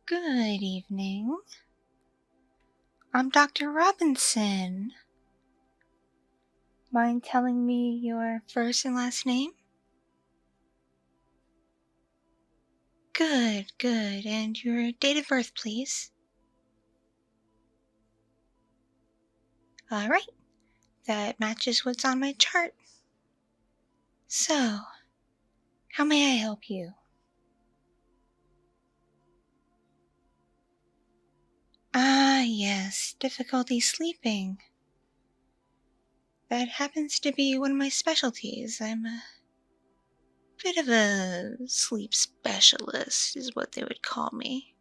Good evening. I'm Dr. Robinson. Mind telling me your first and last name? Good. And your date of birth, please? Alright, that matches what's on my chart. So, how may I help you? Ah, yes, difficulty sleeping. That happens to be one of my specialties. I'm a bit of a sleep specialist, is what they would call me.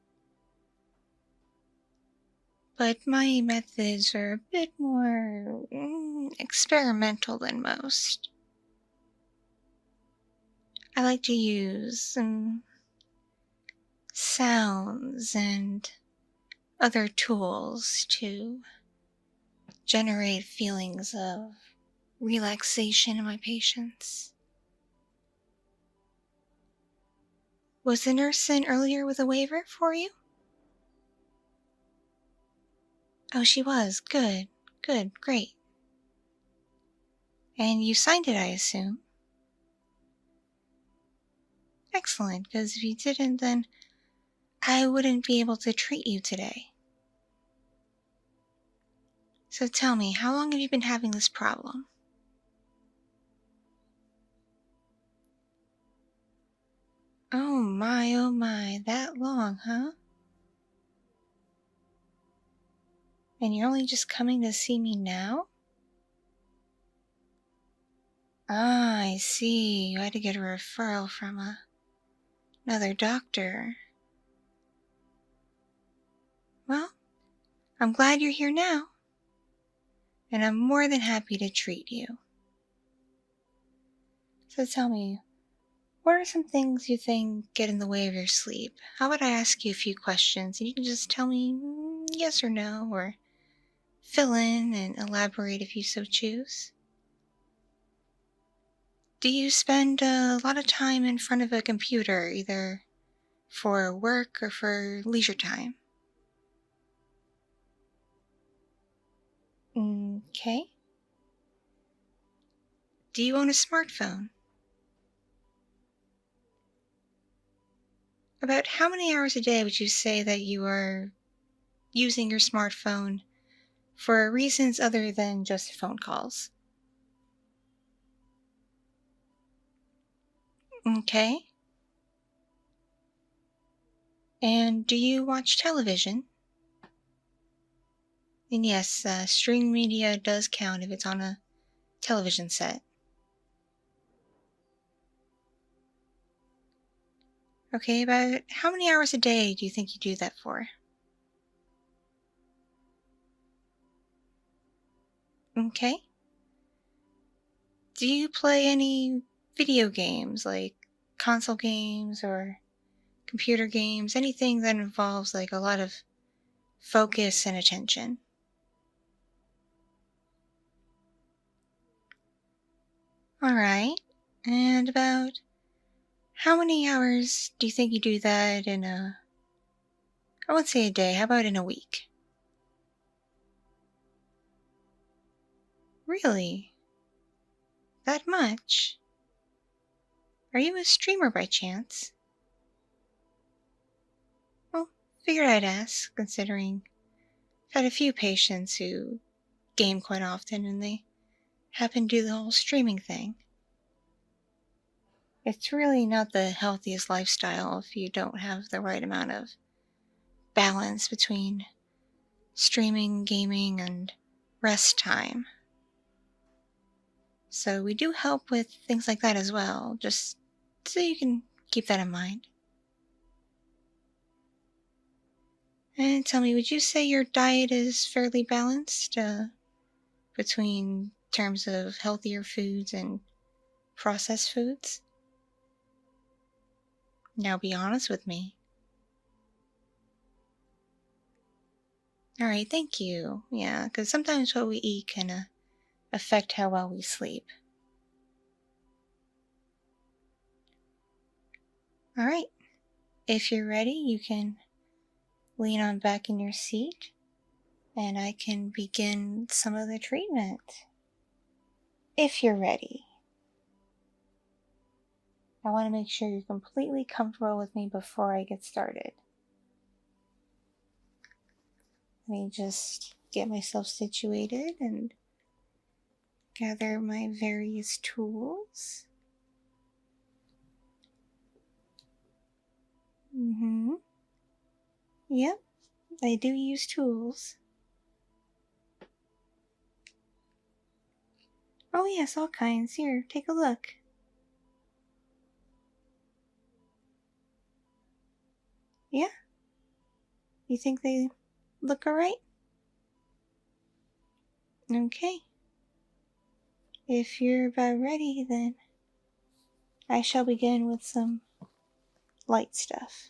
But my methods are a bit more experimental than most. I like to use some sounds and other tools to generate feelings of relaxation in my patients. Was the nurse in earlier with a waiver for you? Oh, she was. Good, great. And you signed it, I assume? Excellent, because if you didn't, then I wouldn't be able to treat you today. So tell me, how long have you been having this problem? Oh my, that long, huh? And you're only just coming to see me now? Ah, I see. You had to get a referral from another doctor. Well, I'm glad you're here now, and I'm more than happy to treat you. So tell me, what are some things you think get in the way of your sleep? How about I ask you a few questions and you can just tell me yes or no, or fill in and elaborate if you so choose? Do you spend a lot of time in front of a computer, either for work or for leisure time? Okay. Do you own a smartphone? About how many hours a day would you say that you are using your smartphone for reasons other than just phone calls? Okay. And do you watch television? And yes, streaming media does count if it's on a television set. Okay, about how many hours a day do you think you do that for? Okay. Do you play any video games, like console games or computer games, anything that involves like a lot of focus and attention? All right. And about how many hours do you think you do that in I won't say a day, how about in a week? Really? That much? Are you a streamer by chance? Well, figured I'd ask, considering I've had a few patients who game quite often and they happen to do the whole streaming thing. It's really not the healthiest lifestyle if you don't have the right amount of balance between streaming, gaming, and rest time. So we do help with things like that as well, just so you can keep that in mind. And tell me, would you say your diet is fairly balanced between terms of healthier foods and processed foods? Now be honest with me. All right, thank you. Yeah, because sometimes what we eat can affect how well we sleep. All right, if you're ready, you can lean on back in your seat and I can begin some of the treatment. If you're ready. I want to make sure you're completely comfortable with me before I get started. Let me just get myself situated and gather my various tools. Yep, I do use tools. Oh yes, all kinds. Here, take a look. Yeah? You think they look alright? Okay. If you're about ready, then I shall begin with some light stuff.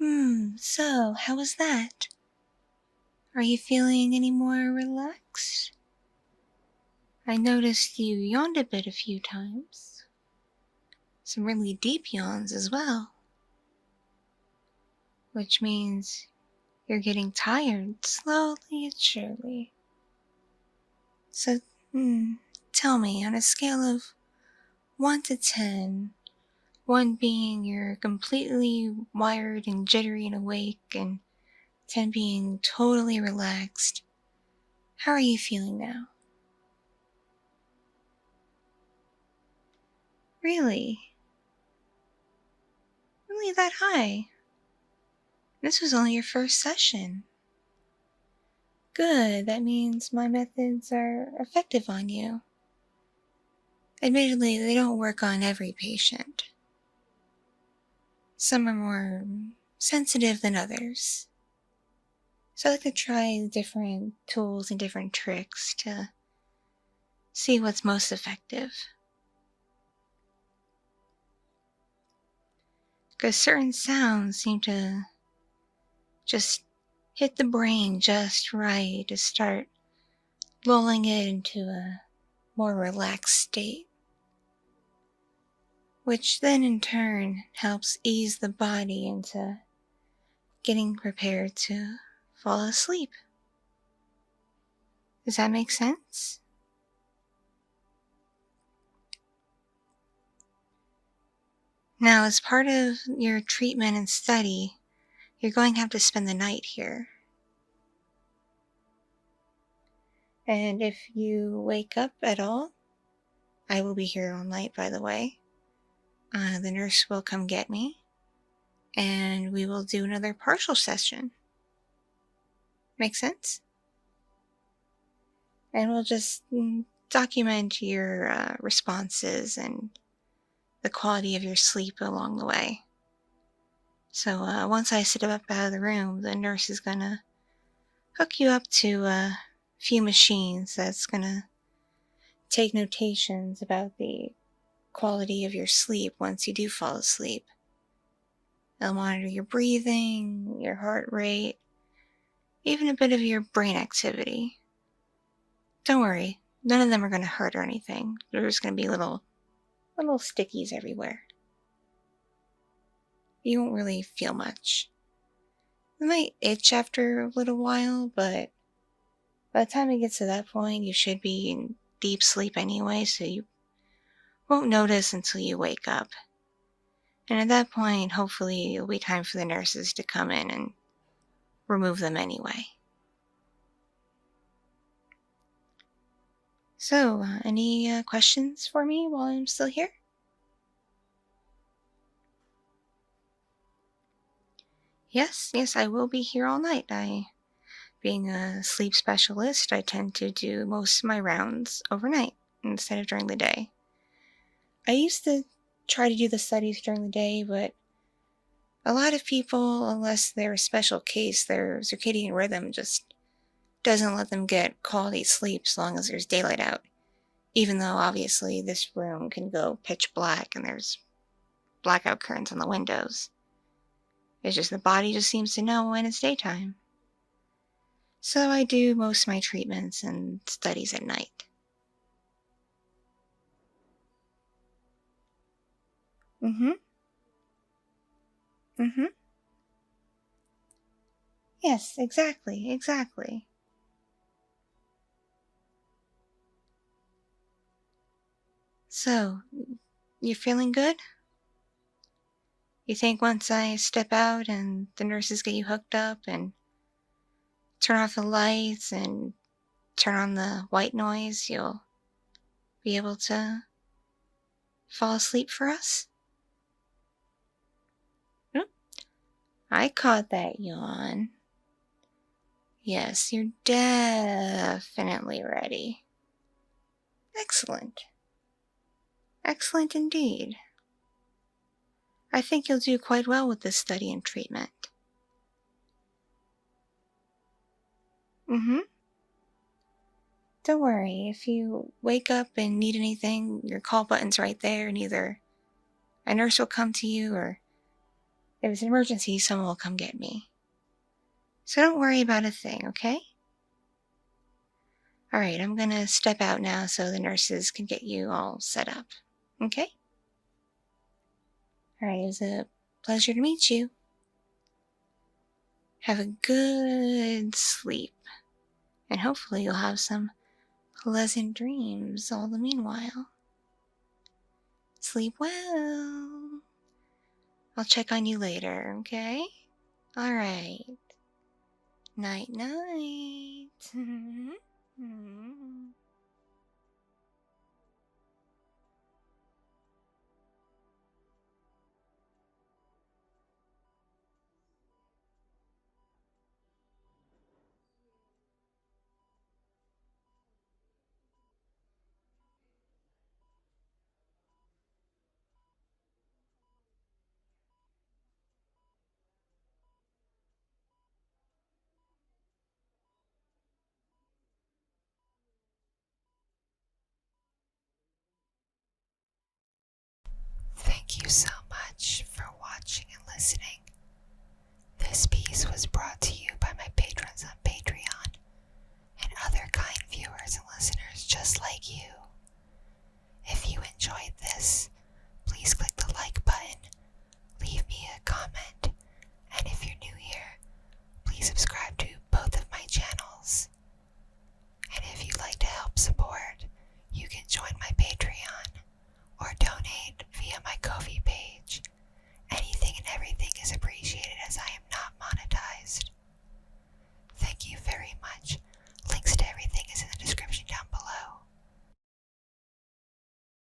So how was that? Are you feeling any more relaxed? I noticed you yawned a bit a few times. Some really deep yawns as well. Which means you're getting tired slowly and surely. So, tell me, on a scale of 1 to 10, 1 being you're completely wired and jittery and awake, and 10 being totally relaxed, how are you feeling now? Really? Really that high? This was only your first session. Good, that means my methods are effective on you. Admittedly, they don't work on every patient. Some are more sensitive than others. So I like to try different tools and different tricks to see what's most effective. Because certain sounds seem to just hit the brain just right to start lulling it into a more relaxed state, which then in turn helps ease the body into getting prepared to fall asleep. Does that make sense? Now, as part of your treatment and study, you're going to have to spend the night here. And if you wake up at all, I will be here all night, by the way. The nurse will come get me, and we will do another partial session. Make sense? And we'll just document your responses and the quality of your sleep along the way. So once I sit up out of the room, the nurse is going to hook you up to a few machines that's going to take notations about the quality of your sleep once you do fall asleep. They'll monitor your breathing, your heart rate, even a bit of your brain activity. Don't worry, none of them are going to hurt or anything. There's going to be little stickies everywhere. You won't really feel much. It might itch after a little while, but by the time it gets to that point, you should be in deep sleep anyway, so you won't notice until you wake up. And at that point, hopefully, it'll be time for the nurses to come in and remove them anyway. So, any questions for me while I'm still here? Yes, I will be here all night. Being a sleep specialist, I tend to do most of my rounds overnight instead of during the day. I used to try to do the studies during the day, but a lot of people, unless they're a special case, their circadian rhythm just doesn't let them get quality sleep as long as there's daylight out. Even though, obviously, this room can go pitch black and there's blackout curtains on the windows. It's just the body just seems to know when it's daytime. So I do most of my treatments and studies at night. Mm-hmm. Yes, exactly. So, you're feeling good? You think once I step out and the nurses get you hooked up and turn off the lights and turn on the white noise, you'll be able to fall asleep for us? Oop, I caught that yawn. Yes, you're definitely ready. Excellent. Excellent indeed. I think you'll do quite well with this study and treatment. Mm-hmm. Don't worry, if you wake up and need anything, your call button's right there, and either a nurse will come to you or If it's an emergency, someone will come get me. So don't worry about a thing, okay? All right, I'm gonna step out now so the nurses can get you all set up. Okay? All right, it was a pleasure to meet you. Have a good sleep, and hopefully you'll have some pleasant dreams all the meanwhile. Sleep well. I'll check on you later, okay? All right. Night, night. Thank you so